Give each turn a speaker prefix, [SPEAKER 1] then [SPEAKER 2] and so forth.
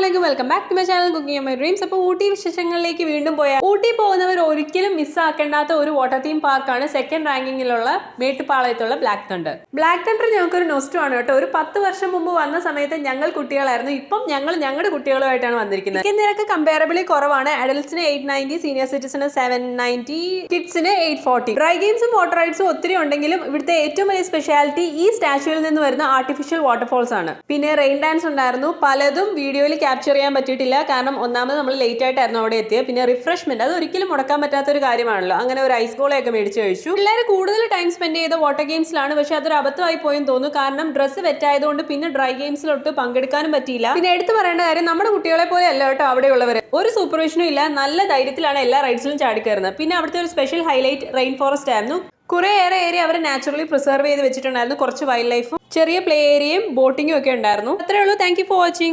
[SPEAKER 1] Assalamualaikum, welcome back to my channel Cooking My Dreams. അപ്പോൾ ഊട്ടി വിശേഷങ്ങളിലേക്ക് വീണ്ടും പോയാൽ ഊട്ടി പോകുന്നവർ ഒരിക്കലും മിസ്സാക്കേണ്ടാത്ത ഒരു വാട്ടർ തീം പാർക്കാണ് സെക്കൻഡ് റാങ്കിങ്ങിലുള്ള മേട്ടുപ്പാളയത്തുള്ള ബ്ലാക്ക് തണ്ടർ. ബ്ലാക്ക് തണ്ടർ ഞങ്ങൾക്കൊരു നൊസ്റ്റമാണ് കേട്ടോ. ഒരു 10 വർഷം മുമ്പ് വന്ന സമയത്ത് ഞങ്ങൾ കുട്ടികളായിരുന്നു. ഇപ്പം ഞങ്ങളുടെ കുട്ടികളുമായിട്ടാണ് വന്നിരിക്കുന്നത്. ടിക്കറ്റ് നിരക്ക് കമ്പാരബിളി കുറവാണ്. അഡൽട്സിന് 890, സീനിയർ സിറ്റിസന് 790, കിഡ്സിന് 840. ഡ്രൈ ഗെയിംസും വാട്ടർ റൈഡ്സും ഒത്തിരി ഉണ്ടെങ്കിലും ഇവിടുത്തെ ഏറ്റവും വലിയ സ്പെഷ്യാലിറ്റി ഈ സ്റ്റാച്യൂവിൽ നിന്ന് വരുന്ന ആർട്ടിഫിഷ്യൽ വാട്ടർഫോൾസ് ആണ്. പിന്നെ റെയിൻ ഡാൻസ് ഉണ്ടായിരുന്നു. പലതും വീഡിയോയിൽ ക്യാപ്ചർ ചെയ്യാൻ പറ്റിയിട്ടില്ല, കാരണം ഒന്നാമത് നമ്മൾ ലേറ്റ് ആയിട്ടായിരുന്നു അവിടെ എത്തിയത്. പിന്നെ റിഫ്രഷ്മെന്റ് അത് ഒരിക്കലും മുടക്കാൻ പറ്റാത്ത ഒരു കാര്യമാണല്ലോ. അങ്ങനെ ഒരു ഐസ് ഗോളയൊക്കെ മേടിച്ച് കഴിച്ചു. പിള്ളേർ കൂടുതൽ ടൈം സ്പെൻഡ് ചെയ്ത വാട്ടർ ഗെയിംസിലാണ്. പക്ഷെ അതൊരു അബദ്ധമായി പോയെന്ന് തോന്നുന്നു, കാരണം ഡ്രസ്സ് വെറ്റായതുകൊണ്ട് പിന്നെ ഡ്രൈ ഗെയിംസിലോട്ട് പങ്കെടുക്കാനും പറ്റിയില്ല. പിന്നെ എടുത്തു പറയേണ്ട കാര്യം, നമ്മുടെ കുട്ടികളെ പോലെ അല്ല കേട്ടോ അവിടെയുള്ളവർ. ഒരു സൂപ്പർവിഷനും ഇല്ല, നല്ല ധൈര്യത്തിലാണ് എല്ലാ റൈഡ്സിലും ചാടിക്കയറുന്നത്. പിന്നെ അവിടുത്തെ ഒരു സ്പെഷ്യൽ ഹൈലൈറ്റ് റെയിൻ ഫോറസ്റ്റ് ആയിരുന്നു. കുറേയേറെ ഏരിയ അവർ നാച്ചുറലി പ്രിസർവ് ചെയ്ത് വെച്ചിട്ടുണ്ടായിരുന്നു. കുറച്ച് വൈൽഡ് ലൈഫും ചെറിയ പ്ലേ ഏരിയയും ബോട്ടിങ്ങും ഒക്കെ ഉണ്ടായിരുന്നു. അത്രേ ഉള്ളൂ. Thank you for watching.